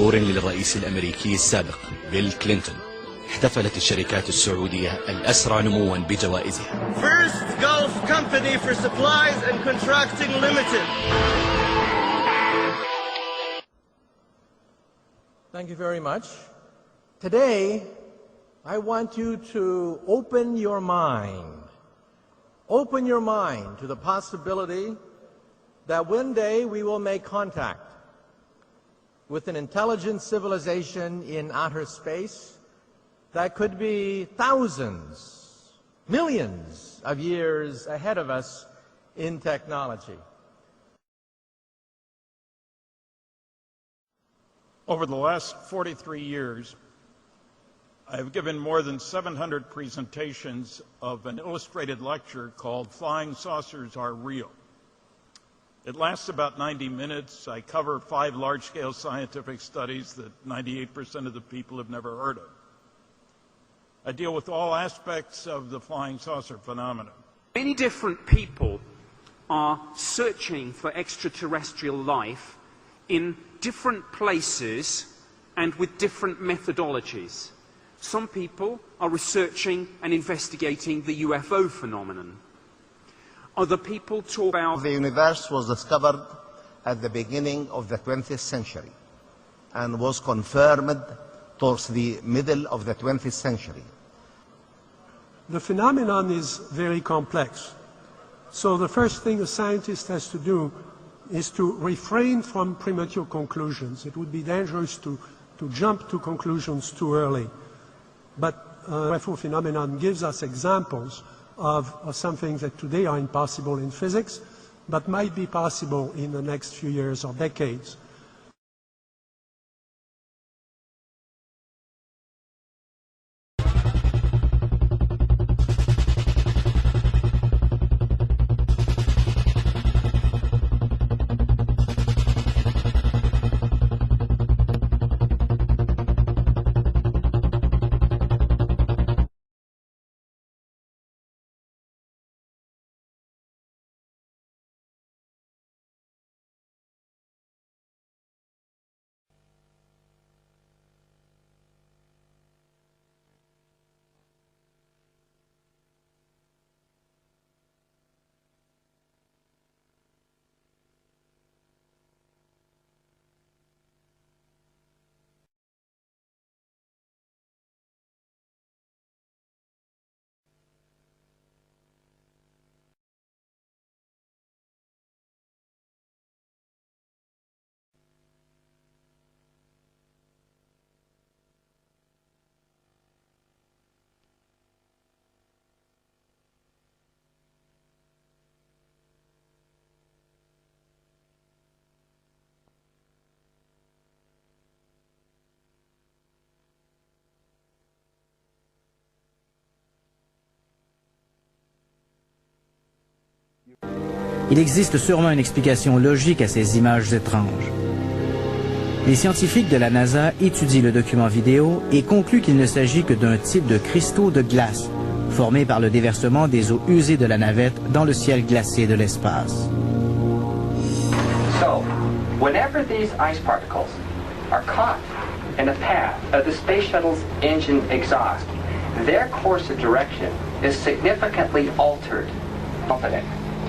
كظهور للرئيس الأمريكي السابق بيل كلينتون، احتفلت الشركات السعودية الأسرع نموا بجوائزها. First Gulf Company for Supplies and Contracting Limited. Thank you very much. Today, I want you to open your mind. Open your mind to the possibility that one day we will make contact with an intelligent civilization in outer space that could be thousands, millions of years ahead of us in technology. Over the last 43 years, I have given more than 700 presentations of an illustrated lecture called Flying Saucers Are Real. It lasts about 90 minutes. I cover 5 large-scale scientific studies that 98% of the people have never heard of. I deal with all aspects of the flying saucer phenomenon. Many different people are searching for extraterrestrial life in different places and with different methodologies. Some people are researching and investigating the UFO phenomenon. Other people talk about... The universe was discovered at the beginning of the 20th century and was confirmed towards the middle of the 20th century. The phenomenon is very complex. So the first thing a scientist has to do is to refrain from premature conclusions. It would be dangerous to jump to conclusions too early. But UFO phenomenon gives us examples of something that today are impossible in physics, but might be possible in the next few years or decades. Il existe sûrement une explication logique à ces images étranges. Les scientifiques de la NASA étudient le document vidéo et concluent qu'il ne s'agit que d'un type de cristaux de glace formés par le déversement des eaux usées de la navette dans le ciel glacé de l'espace. So, whenever these ice particles are caught in the path of the space shuttle's engine exhaust, their course of direction is significantly altered. Confident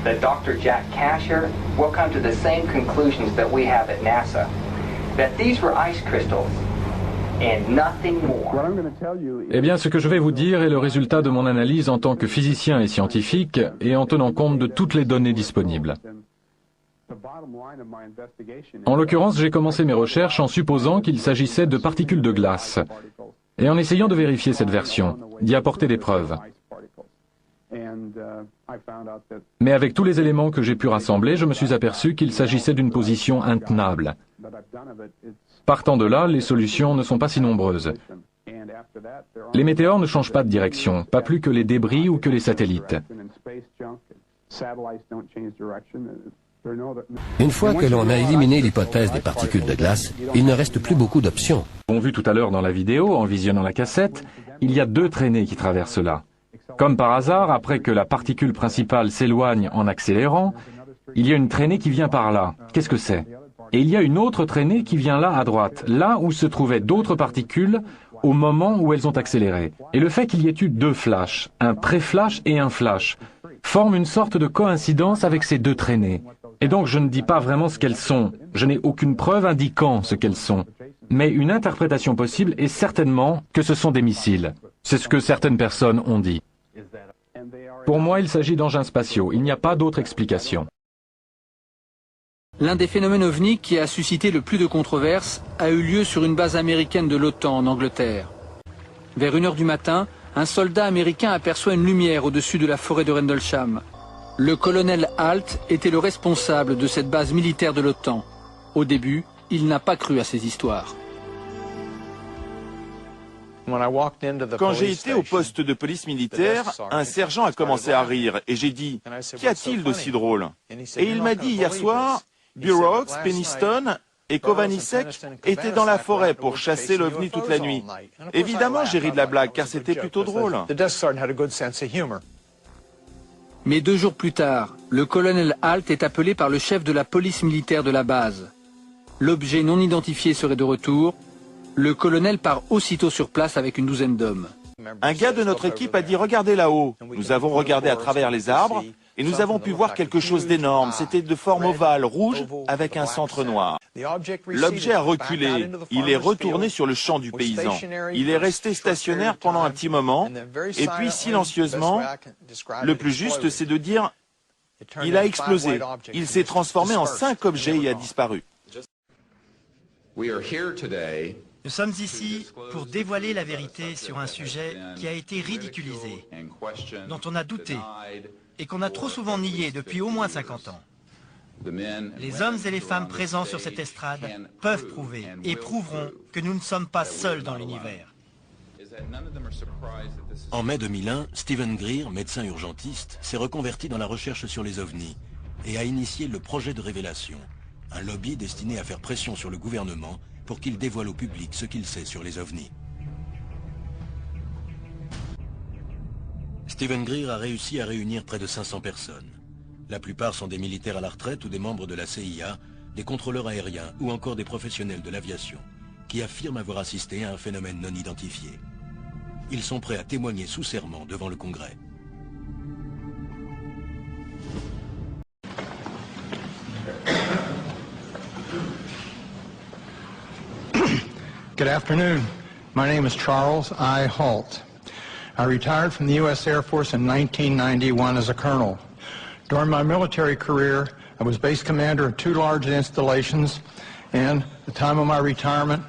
that Dr. Jack Casher will come to the same conclusions that we have at NASA, that these were ice crystals and nothing more. Eh bien, ce que je vais vous dire est le résultat de mon analyse en tant que physicien et scientifique et en tenant compte de toutes les données disponibles. En l'occurrence, j'ai commencé mes recherches en supposant qu'il s'agissait de particules de glace et en essayant de vérifier cette version, d'y apporter des preuves. Mais avec tous les éléments que j'ai pu rassembler, je me suis aperçu qu'il s'agissait d'une position intenable. Partant de là, les solutions ne sont pas si nombreuses. Les météores ne changent pas de direction, pas plus que les débris ou que les satellites. Une fois que l'on a éliminé l'hypothèse des particules de glace, il ne reste plus beaucoup d'options. On vu tout à l'heure dans la vidéo, en visionnant la cassette, il y a 2 traînées qui traversent là. Comme par hasard, après que la particule principale s'éloigne en accélérant, il y a une traînée qui vient par là. Qu'est-ce que c'est? Et il y a une autre traînée qui vient là à droite, là où se trouvaient d'autres particules au moment où elles ont accéléré. Et le fait qu'il y ait eu deux flashs, un pré-flash et un flash, forme une sorte de coïncidence avec ces deux traînées. Et donc je ne dis pas vraiment ce qu'elles sont, je n'ai aucune preuve indiquant ce qu'elles sont. Mais une interprétation possible est certainement que ce sont des missiles. C'est ce que certaines personnes ont dit. Pour moi, il s'agit d'engins spatiaux, il n'y a pas d'autre explication. L'un des phénomènes ovni qui a suscité le plus de controverses a eu lieu sur une base américaine de l'OTAN en Angleterre. Vers 1 heure du matin, un soldat américain aperçoit une lumière au-dessus de la forêt de Rendlesham. Le colonel Halt était le responsable de cette base militaire de l'OTAN. Au début, il n'a pas cru à ces histoires. Quand j'ai été au poste de police militaire, un sergent a commencé à rire et j'ai dit « Qu'y a-t-il d'aussi drôle ?» Et il m'a dit hier soir « Burroughs, Peniston et Kovanicek étaient dans la forêt pour chasser l'OVNI toute la nuit. » Évidemment, j'ai ri de la blague car c'était plutôt drôle. Mais 2 jours plus tard, le colonel Halt est appelé par le chef de la police militaire de la base. L'objet non identifié serait de retour. Le colonel part aussitôt sur place avec une douzaine d'hommes. Un gars de notre équipe a dit « Regardez là-haut ». Nous avons regardé à travers les arbres et nous avons pu voir quelque chose d'énorme. C'était de forme ovale, rouge, avec un centre noir. L'objet a reculé. Il est retourné sur le champ du paysan. Il est resté stationnaire pendant un petit moment et puis silencieusement, le plus juste c'est de dire « Il a explosé. Il s'est transformé en 5 objets et a disparu ». Nous sommes ici pour dévoiler la vérité sur un sujet qui a été ridiculisé, dont on a douté et qu'on a trop souvent nié depuis au moins 50 ans. Les hommes et les femmes présents sur cette estrade peuvent prouver et prouveront que nous ne sommes pas seuls dans l'univers. En mai 2001, Stephen Greer, médecin urgentiste, s'est reconverti dans la recherche sur les ovnis et a initié le projet de révélation, un lobby destiné à faire pression sur le gouvernement pour qu'il dévoile au public ce qu'il sait sur les ovnis. Stephen Greer a réussi à réunir près de 500 personnes. La plupart sont des militaires à la retraite ou des membres de la CIA, des contrôleurs aériens ou encore des professionnels de l'aviation, qui affirment avoir assisté à un phénomène non identifié. Ils sont prêts à témoigner sous serment devant le Congrès. Good afternoon. My name is Charles I. Halt. I retired from the U.S. Air Force in 1991 as a colonel. During my military career, I was base commander of 2 large installations, and at the time of my retirement,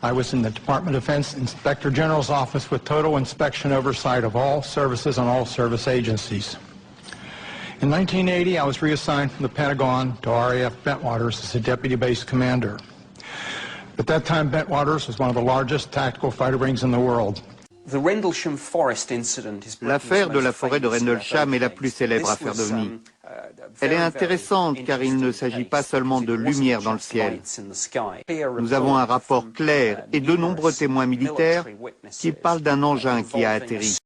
I was in the Department of Defense Inspector General's office with total inspection oversight of all services and all service agencies. In 1980, I was reassigned from the Pentagon to RAF Bentwaters as a deputy base commander. At that time, Bentwaters was one of the largest tactical fighter rings in the world. L'affaire de la forêt de Rendlesham est la plus célèbre affaire d'OVNI. Elle est intéressante car il ne s'agit pas seulement de lumière dans le ciel. Nous avons un rapport clair et de nombreux témoins militaires qui parlent d'un engin qui a atterri.